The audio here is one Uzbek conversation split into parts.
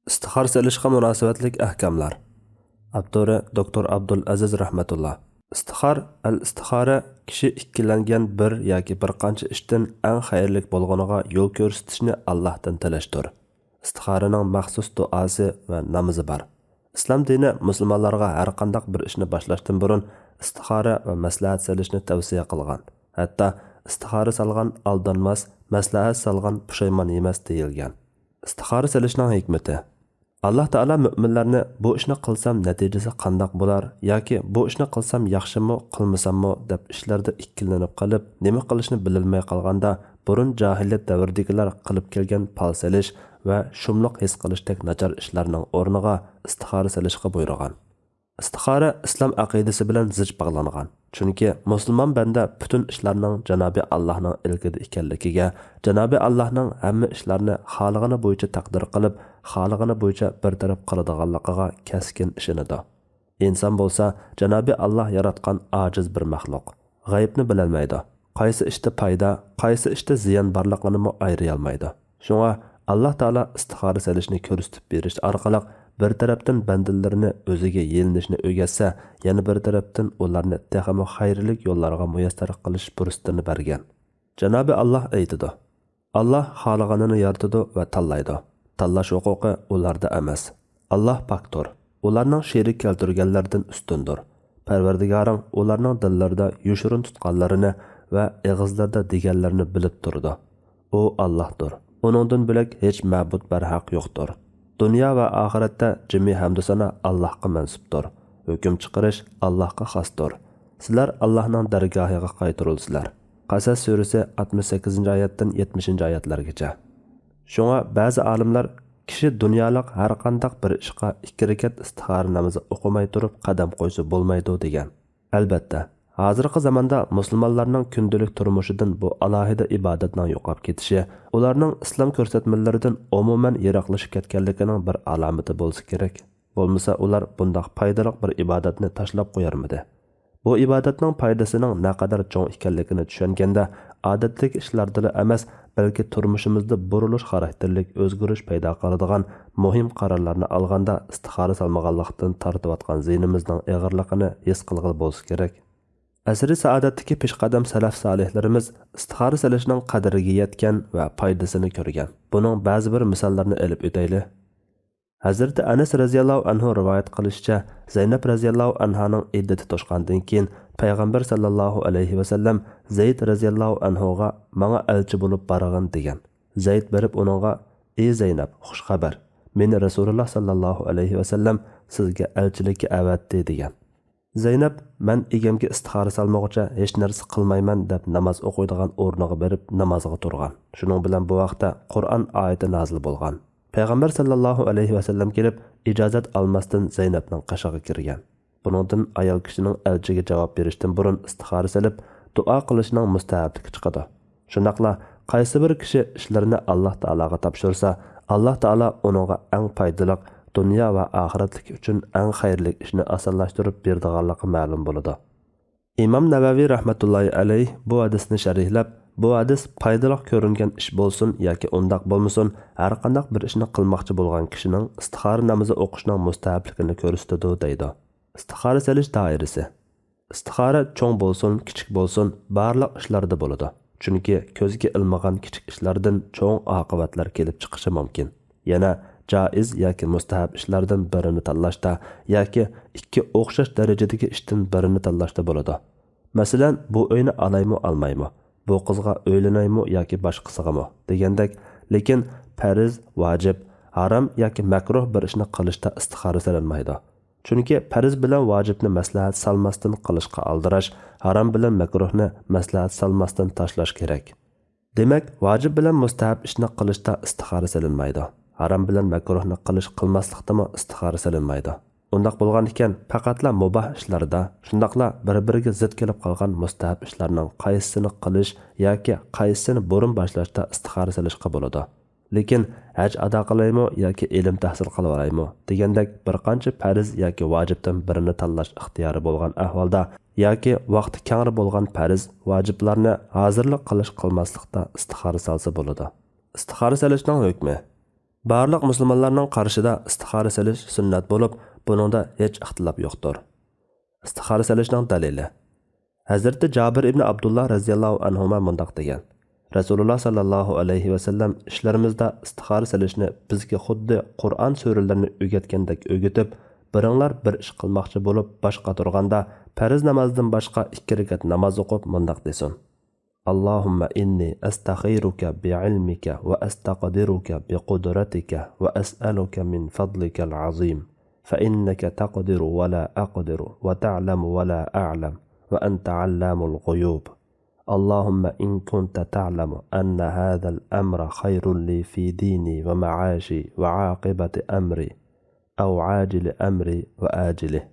Istixora selishga munosabatlik ahkamlar. Avtori Dr. Abdul Aziz rahmatullah. Istixora kishi ikkilangan bir yoki bir qancha ishdan eng xayrlik bo'lganiga yo'l ko'rsatishni Allohdan tilashdir. Istixoraning maxsus duosi va namozi bor. Islom dini musulmonlarga har qanday bir ishni boshlashdan burun istixora va maslahat selishni tavsiya qilgan. Hatto istixora salgan aldanmas, maslahat salgan pushaymon emas deyilgan. Istixora selishning hikmati. Allah Taala müminlarni bu ishni qilsam natijasi qandoq bo'lar yoki bu ishni qilsam yaxshimi, qilmasammi deb ishlarda ikkilanib qolib, nima qilishni bilolmay qolganda, burun jahiliyat davridagilar qilib kelgan pal selish va shumliq his qilishdek nachar ishlarning o'rniga istixora selishga buyurgan. Istixora islom aqidasi bilan zich bog'langan. Chunki musulmon banda butun ishlarning Janobi Allohning ilkida ekanligiga, Janobi Allohning hamma ishlarni xolig'ini bo'yicha taqdir qilib, xolig'ini bo'yicha bartaraf qiladiganligiga keskin ishonadi. Inson bo'lsa, Janobi Alloh yaratgan ojiz bir maxluq. G'aybni bilolmaydi. Qaysi ishda foyda, qaysi ishda ziyon borligini ayriy olmaydi. Shunga Alloh taolo istixora selishni ko'rsatib berish orqali bir tarafdan bandalarni o'ziga yelinishni o'rgatsa, yana bir tarafdan ularni texmo xayrlik yo'llariga muyassar qilish fursatini bergan. Janobi Alloh aytadi: Alloh xohlaganini yaratadi va tanlaydi. Tanlash huquqi ularda emas. Alloh pokdir. Ularning sherik keltirganlardan ustundir. Parvardigoring ularning dillarida yoshirin tutganlarini va og'izlarda deganlarini bilib turdi. U Allohdir. Uningdan bilak hech ma'bud barhaq yo'qdir. Dünya va oxiratda jami hamd sana Allohga mansubdir. Hukm chiqarish Allohga xosdir. Sizlar Allohning dargohiga qaytarilsizlar. Qasas surasi 68-oyatdan 70-oyatlargacha. Shunga ba'zi olimlar kishi dunyolik har qanday bir ishga 2 rakat istixora namozi o'qimay turib qadam qo'ysa bo'lmaydi degan. Albatta, hozirgi zamonda musulmonlarning kundalik turmushidan bu alohida ibodatning yo'qolib ketishi, ularning islom ko'rsatmalaridan umuman yiroqlashib ketganligining bir alomati bo'lsa kerak. Bo'lmasa ular bunday foydali bir ibodatni tashlab qo'yarmidi? Bu ibodatning foydasining naqadar cho'ng ekanligini tushunganda, odatdagi ishlarda emas, balki turmushimizda burilish xarakterlik o'zgarish paydo qiladigan muhim qarorlarni olganda istixora salmaganlikdan tortayotgan ziynimizning og'irligini his qilg'il bo'lsa kerak. Asri saodatdagi peshqadam salaf solihlarimiz istixora selishning qadriga yetgan va foydasini ko'rgan. Buning ba'zi bir misollarni olib o'taylik. Hazrati Anas radhiyallohu anhu rivoyat qilishicha, Zaynab radhiyallohu anhaning iddati to'shqandan keyin payg'ambar sallallohu alayhi va sallam Zayd radhiyallohu anhuga menga elchi bo'lib borag'in degan. Zayd berib uningga: "Ey Zaynab, xush xabar. Meni Rasululloh sallallohu alayhi va sallam sizga elchilikka avatdi" degan. Zaynab, "Men egamga istixora salmoqcha hech narsa qilmayman" deb namoz o'qiydigan o'rniga berib namozga turgan. Shuning bilan bu vaqtda Qur'on oyati nozil bo'lgan. Payg'ambar sallallohu alayhi va sallam kelib, ijozat olmasdan Zaynabning qashig'iga kirgan. Buningdan ayol kishining elchiga javob berishdan burun istixora salib, duo qilishning mustahabligi chiqadi. Shundaqla qaysi bir kishi ishlarini Alloh taolaga topshirsa, Alloh taolo uningga eng foydali dunyo va oxiratlik uchun eng xayrli ishni osonlashtirib berdiganligi ma'lum bo'ladi. Imom Navaviy rahmatullohi alayh bu hadisni sharhlab, bu hadis foydali ko'ringan ish bo'lsin yoki undaq bo'lmasin, har qanday bir ishni qilmoqchi bo'lgan kishining istixora namozi o'qishning mustahabligini ko'rsatadi deydi. Istixora selish doirasi. Istixora cho'ng bo'lsin, kichik bo'lsin, barliq ishlarda bo'ladi. Chunki ko'zga ilmagan kichik ishlardan cho'ng oqibatlar kelib chiqishi mumkin. Yana jaiz yoki mustahab ishlardan birini tanlashda yoki ikki o'xshash darajadagi ishdan birini tanlashda bo'ladi. Masalan, bu uyni olaymi, olmaymi? Bu qizga o'ylanaymi yoki boshqasigami degandek, lekin farz, vojib, harom yoki makruh bir ishni qilishda istixora so'ranmaydi. Chunki farz bilan vojibni maslahat salmasdan qilishga aldirash, harom bilan makruhni maslahat salmasdan tashlash kerak. Demak, vojib bilan mustahab ishni qilishda istixora so'ranmaydi. Haram bilan makruhni qilmaslikdami istixora so'ranmaydi. Undaq bo'lgan ekan, faqatla mubah ishlarda, shundaqla bir-biriga zid kelib qolgan mustahab ishlarning qaysisini qilish yoki qaysisini burun boshlashda istixora solishga bo'ladi. Lekin haj ado qilaymi yoki ilm tahsil qilib olaymi degandek bir qancha farz yoki vojibdan birini tanlash ixtiyori bo'lgan ahvolda yoki vaqti kengri bo'lgan farz, vojiblarni hozirlik qilish qilmaslikda istixora solsa bo'ladi. Istixora solishning hukmi. Barliq musulmonlarning qarshida istixora silish sunnat bo'lib, buningda hech ixtilof yo'qdir. Istixora silishning dalili. Hazrati Jabir ibn Abdullah radhiyallohu anhu mundaq degan: Rasululloh sallallohu alayhi va sallam ishlarimizda istixora silishni bizga xuddi Qur'on suralarini o'rgatgandek o'rgatib, biringlar bir ish qilmoqchi bo'lib boshqa turganda farz namozdan boshqa 2 rakat namoz o'qib mundaq desin: Allahumma inni astakhiruka bi'ilmika wa astaqdiruka biqudratika wa as'aluka min fadlika al'azim fa innaka taqdiru wa la aqdiru wa ta'lamu wa la a'lam wa anta 'allamul ghuyub. اللهم إن كنت تعلم أن هذا الأمر خير لي في ديني ومعاشي وعاقبة أمري أو عاجل أمري وآجله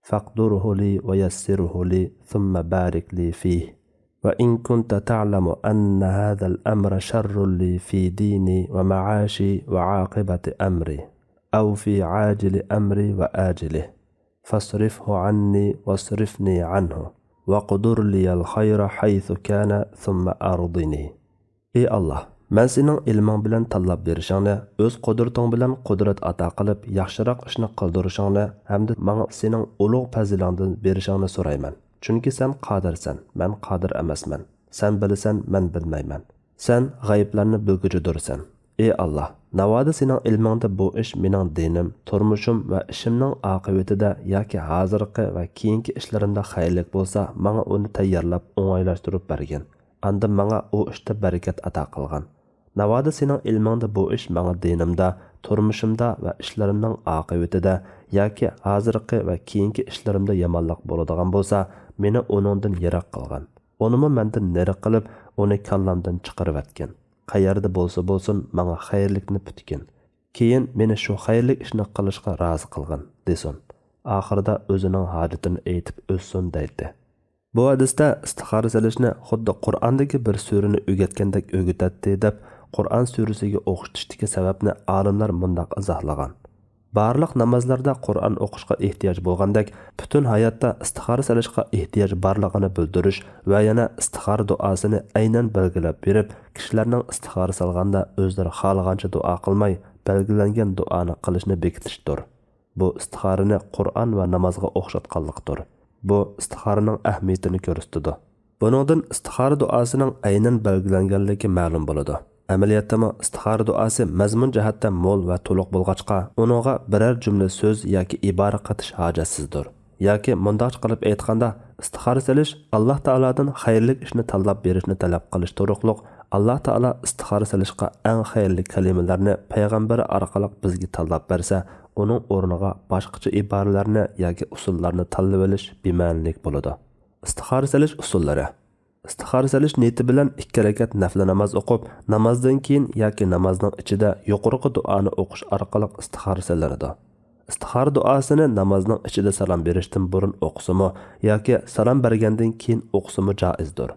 فاقدره لي ويسره لي ثم بارك لي فيه وإن كنت تعلم أن هذا الأمر شر لي في ديني ومعاشي وعاقبة أمري أو في عاجل أمري وآجله فاصرفه عني واصرفني عنه وقدر لي الخير حيث كان ثم أرضني. Ey Allah, men sening ilming bilan tanlab berishingni, o'z qudrating bilan qudrat ato qilib, yaxshiroq ishni qildirishingni hamda menga sening ulug' fazilingdan berishingni so'rayman. Chunki sen qodirsan, men qodir emasman. Sen bilasan, men bilmayman. Sen g'ayblarni bilguchidirsan. Ey Allah, navoda sening ilmingda bu ish mening dinim, turmushim va ishimning oqibatida yoki hozirgi va keyingi ishlarimda xayrlik bo'lsa, menga uni tayyorlab, o'ng'aylashtirib bergin. Anda menga u ishda barakat ato qilgan. Navoda sening ilmingda bu ish menga dinimda, turmushimda va ishlarimning oqibatida yoki hozirgi va keyingi ishlarimda yomonlik bo'ladigan bo'lsa, meni uningdan yiroq qilgan. Unimi mendan nari qilib, uni kallamdan chiqarib atgan. Qayerda bo'lsa bo'lsin, menga xayrlikni putgin. Keyin meni shu xayrlik ishni qilishga rozi qilgan, desin. Oxirida o'zining hojatini aytib o'ssin deydi. Bu hadisda istixora silishni xuddi Qur'ondagi bir surani o'rgatgandek o'rgatadi deb Qur'on surasiga o'qitishdagi sababni olimlar mundaq izohlagan. Barliq namozlarda Qur'on o'qishga ehtiyoj bo'lgandek, butun hayotda istixora silishga ehtiyoj borligini bildirish va yana istixora duosini aynan belgilab berib, kishilarning istixora salganda o'zlari xohlagancha duo qilmay, belgilangan duoni qilishni bekitishdir. Bu istixorani Qur'on va namozga o'xshatganlikdir. Bu istixoraning ahamiyatini ko'rsatadi. Buningdan istixora duosining aynan belgilanganligi ma'lum bo'ladi. Amaliyotda istixora duosi mazmun jihatdan mo'l va to'liq bo'lg'achqa, uningga biror jumla so'z yoki ibora qatish hojatsizdir. Yoki mundoq qilib aytganda, istixora silish Alloh taoladan xayrli ishni tanlab berishni talab qilish turuqliq. Alloh taolo istixora silishga eng xayrli kalimalarni payg'ambari orqali bizga tanlab bersa, uning o'rniga boshqacha iboralarni yoki usullarni tanlab olish bema'nilik bo'ladi. Istixora silish usullari. Istixora silish niyati bilan 2 rakat nafl namoz o'qib, namozdan keyin yoki namozning ichida yuqorqi duoni o'qish orqali istixora silinadi. Istixora duosini namozning ichida salom berishdan burun o'qisimi yoki salom bergandan keyin o'qisimi joizdir.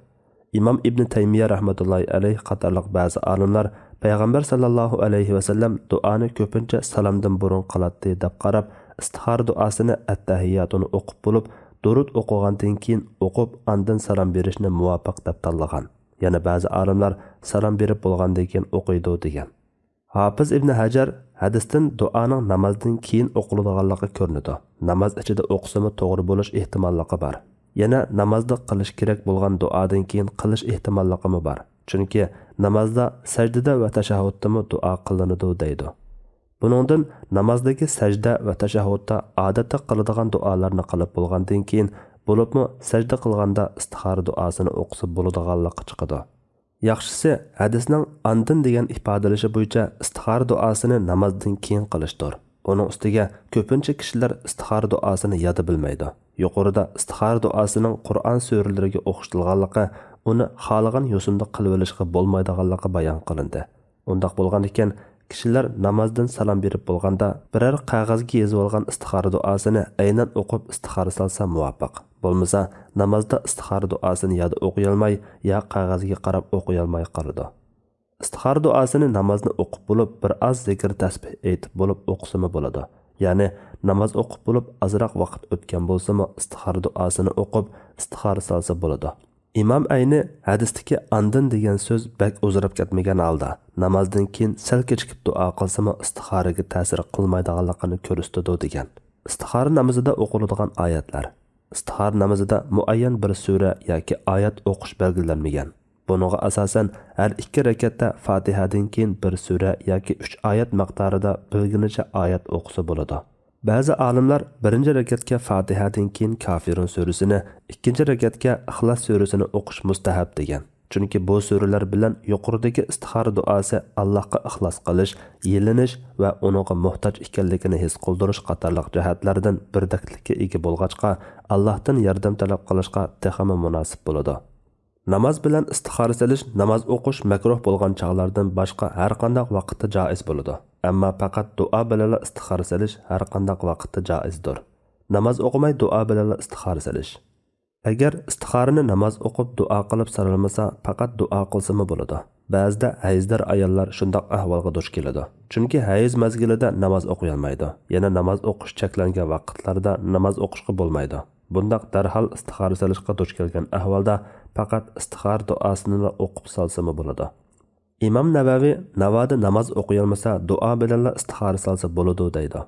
Imom Ibn Taymiya rahmatullohi alayhi qatorliq ba'zi olimlar payg'ambar sallallohu alayhi va sallam duoni ko'pincha salomdan burun qiladi deb qarab, istixora duosini at-tahiyyatuni o'qib bo'lib, durud o'qigandan keyin o'qib, andan salom berishni muvofiq deb tanlagan. Yana ba'zi olimlar salom berib bo'lgandan keyin o'qiydi degan. Hafiz Ibn Hajar hadisdan duoning namozdan keyin o'qiladiganligi ko'rinadi. Namoz ichida o'qisimi to'g'ri bo'lish ehtimolligi bor. Yana namozda qilish kerak bo'lgan duodan keyin qilish ehtimolligi bor. Chunki namozda sajdada va tashahhudda duo qilinadi deydi. Buningdan namozdagi sajda va tashahhudda odatda qiladigan duolarni qilib bo'lgandan keyin bo'libmi sajda qilganda istixora duosini o'qisa bo'ladiganligi chiqadi. Yaxshisi hadisning andin degan ifodalashi bo'yicha istixora duosini namozdan keyin qilishdir. Uning ustiga ko'pincha kishilar istixora duosini yodi bilmaydi. Yuqorida istixora duosining Qur'on suralariga o'xshatilganligi, uni xohlagan yo'sinda qilib olishga bo'lmaydiganligi bayon qilindi. Undaq bo'lgan ekan, kishilar namozdan salom berib bo'lganda biror qog'ozga yozib olgan istixora duosini aynan o'qib istixora salsa muvofiq. Bo'lmasa, namozda istixora duosini yodi o'qiy olmay, yo qog'ozga qarab o'qiy olmay qoladi. Istixora duosini namozni o'qib bo'lib, bir oz zikr tasbih aytib bo'lib o'qisimi bo'ladi. Ya'ni namoz o'qib bo'lib, ozroq vaqt o'tgan bo'lsa-mu, istixora duosini o'qib, istixora salsa bo'ladi. imom ayni hadisdagi andin degan so'z bak o'zirab ketmagan holda namozdan keyin sal kechikib duo qilsami istixoraga ta'sir qilmaydiganligini ko'rsatadi degan. Istixora namozida o'qiladigan oyatlar. Istixora namozida muayyan bir sura yoki oyat o'qish belgilanmagan. Buningga asosan har 2 rakatda Fatihadan keyin bir sura yoki 3 oyat miqdorida bilginicha oyat o'qisa bo'ladi. Ba'zi olimlar birinchi rakatga Fatihadan keyin Kafirun surasini, ikkinchi rakatga Ixlos surasini o'qish mustahab degan. Chunki bu suralar bilan yuqoridagi istixora duosi Allohga ixlos qilish, yelinish va uningga muhtoj ekanligini his qildirish qatorliq jihatlardan birdaklikka ega bo'lg'achqa Allohdan yordam talab qilishga texmi munosib bo'ladi. Namoz bilan istixora qilish, namoz o'qish makruh bo'lgan chog'lardan boshqa har qanday vaqtda joiz bo'ladi. Ammo faqat duo bilan istixora qilish har qanday vaqtda joizdir. Namoz o'qimay duo bilan istixora qilish. Agar istixorani namoz o'qib duo qilib saralmasa, faqat duo qilsami bo'ladi. Ba'zida hayzdor ayollar shundoq ahvolga duch keladi. Chunki hayz mazgilida namoz o'qiy olmaydi. Yana namoz o'qish cheklangan vaqtlarda namoz o'qishga bo'lmaydi. Bundaq darhol istixora qilishga duch kelgan ahvolda faqat istixora duosini o'qib salsami bo'ladi. Imom Navaviy navoda namoz o'qiy olmasa, duo bilan istixora salsa bo'ladi deydi.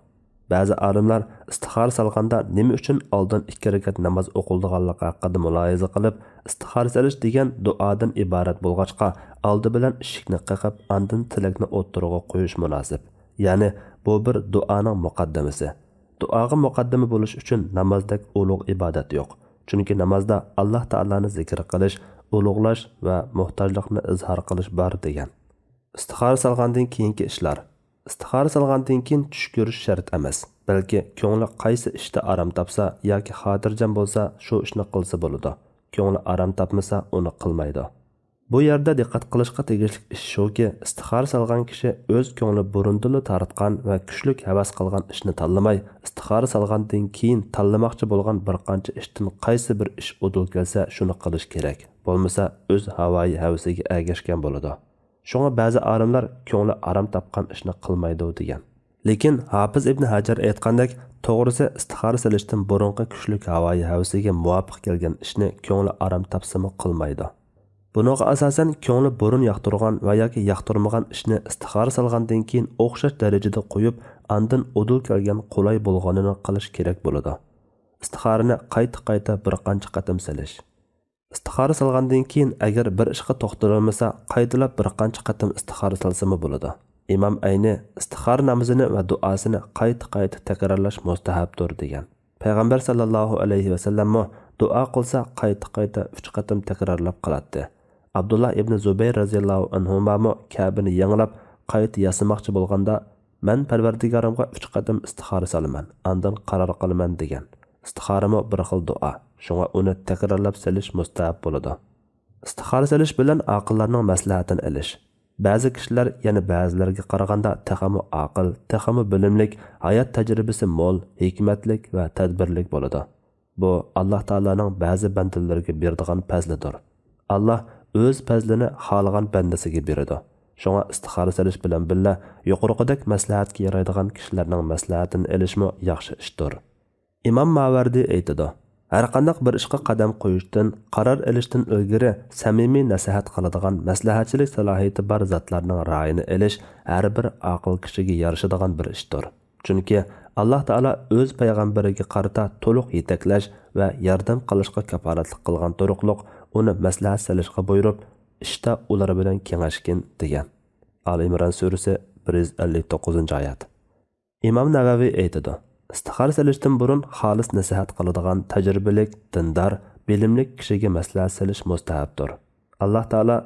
Ba'zi olimlar istixora salganda nima uchun oldin 2 rakat namoz o'qildiganligi haqida mulohaza qilib, istixora qilish degan duodan iborat bo'lg'achqa, oldi bilan eshikni qaqib, andin tilakni o'ttirg'a qo'yish munosib. Ya'ni bu bir duoning muqaddamasi. Duoga muqaddama bo'lish uchun namozdek ulug' ibodat yo'q. Chunki namozda Alloh taolani zikr qilish, ulug'lash va muhtojlikni izhor qilish bor degan. Istixora salgandan keyingi ishlar. Istixora salgandan keyin tush ko'rish shart emas, balki ko'ngli qaysi ishda aram topsa yoki xotirjam bo'lsa, shu ishni qilsa bo'ladi. Ko'ngli aram topmasa, uni qilmaydi. Bu yerda diqqat qilishga tegishli ish shuki, istixora salgan kishi o'z ko'ngli burundili taratgan va kuchlik havas qilgan ishni tanlamay, istixora salgandan keyin tanlamoqchi bo'lgan bir qancha ishdan qaysi bir ish udul kelsa, shuni qilish kerak. Bo'lmasa, o'z havoyi havasiga ergashgan bo'ladi. Shunga ba'zi olimlar ko'ngli aram topgan ishni qilmaydi degan. Lekin Hafiz ibn Hajar aytgandek, to'g'risi istixora qilishdan burungi kuchlik havoyi havasiga muvofiq kelgan ishni ko'ngli aram topsami qilmaydi. Buningga asosan ko'ngli burun yoqtirgan va yoki yoqtirmagan ishni istixora salgandan keyin o'xshash darajada qo'yib, andin udul kelgan qulay bo'lganini qilish kerak bo'ladi. Istixorani qayta bir qancha qatim silish. Istixora salgandan keyin agar bir ishga to'xtalolmasa, qaytalab bir qancha qatim istixora salsami bo'ladi. Imom ayni istixora namozini va duosini qayta takrorlash mustahabdir degan. Payg'ambar sallallohu alayhi va sallam duo qilsa qayta 3 qatim takrorlab qiladi. Abdullah ibn Zubayr radhiyallohu anhu Ka'bani yanglab qayta yasamoqchi bo'lganda, "Men Parvardigorimga 3 qatim istixora salaman, andan qaror qilaman" degan. Istixorami bir xil duo. Shunga uni takrorlab silish mustahab bo'ladi. Istixora silish bilan aqllarning maslahatini olish. Ba'zi kishilar yana ba'zilarga qaraganda texmi aql, texmi bilimlik, hayot tajribasi mo'l, hikmatlik va tadbirlik bo'ladi. Bu Alloh taolaning ba'zi bandalariga beradigan fazlidir. Alloh o'z fazlini xohlagan bandasiga beradi. Shunga istixora silish bilan billa yuqoridagi maslahatga yaraydigan kishilarning maslahatini olishmi yaxshi ishdir. Imom Mavardi aytadi: har qanday bir ishga qadam qo'yishdan, qaror olishdan ilgari samimiy nasihat qiladigan maslahatchilik salohiyati bor zotlarning ra'yini olish har bir aql kishiga yarashadigan bir ishdir. Chunki Alloh taolo o'z payg'ambariga qarata to'liq yetaklash va yordam qilishga kafolatlik qilgan turuqliq uni maslahat salishga buyurib, ishda ular bilan kengashgin degan. Al-Imron surasi 159-oyat. Imom Navaviy aytadi: istixora salishdan burun xolis nasihat qiladigan tajribalik, dindor, bilimli kishiga maslahat salish mustahabdir. Alloh taolo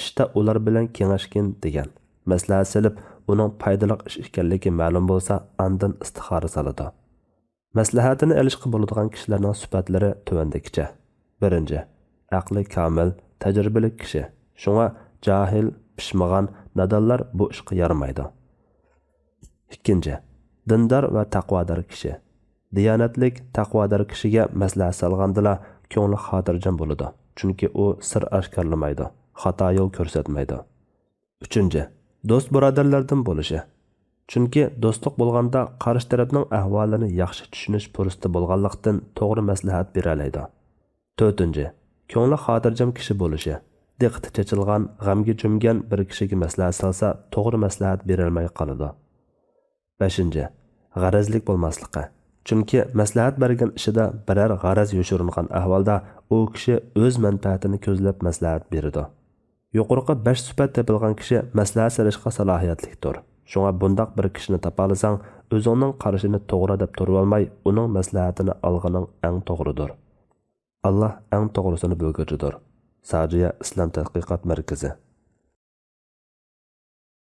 ishda ular bilan kengashgin degan. Maslahat salib, uning foydali ish ekanligi ma'lum bo'lsa, andin istixora saladi. Maslahatini olishga bo'ladigan kishilarning sifatlari tuvandagicha. 1. Aqli komil, tajribali kishi. Shunga jahil, pishmagan nadonlar bu ishga yaramaydi. 2. Dindor va taqvodor kishi. Diyonatlik, taqvodor kishiga maslahat salgandila ko'ngli xotirjam bo'ladi. Chunki u sir oshkorlamaydi, xato yo'l ko'rsatmaydi. 3. Do'st birodarlardan bo'lishi. Chunki do'stlik bo'lganda qarshi tarafning ahvolini yaxshi tushunish fursati bo'lganlikdan to'g'ri maslahat bera oladi. 4. ko'ngli xotirjam kishi bo'lishi, diqqati chechilgan, g'amga cho'mgan bir kishiga maslahat salsa, to'g'ri maslahat berilmay qoladi. 5. G'arazlik bo'lmasligi. Chunki maslahat bergan ishida biror g'araz yoshiringan ahvolda u kishi o'z manfaatini ko'zlab maslahat beradi. Yuqorqi 5 sifat topilgan kishi maslahat berishga salohiyatlidir. Shunga bundaq bir kishini topalasang, o'zingning qarashini to'g'ri deb turib olmay, uning maslahatini olganing eng to'g'ridir. Allah eng to'g'risini bilguchidir. Sajiya Islom tadqiqot markazi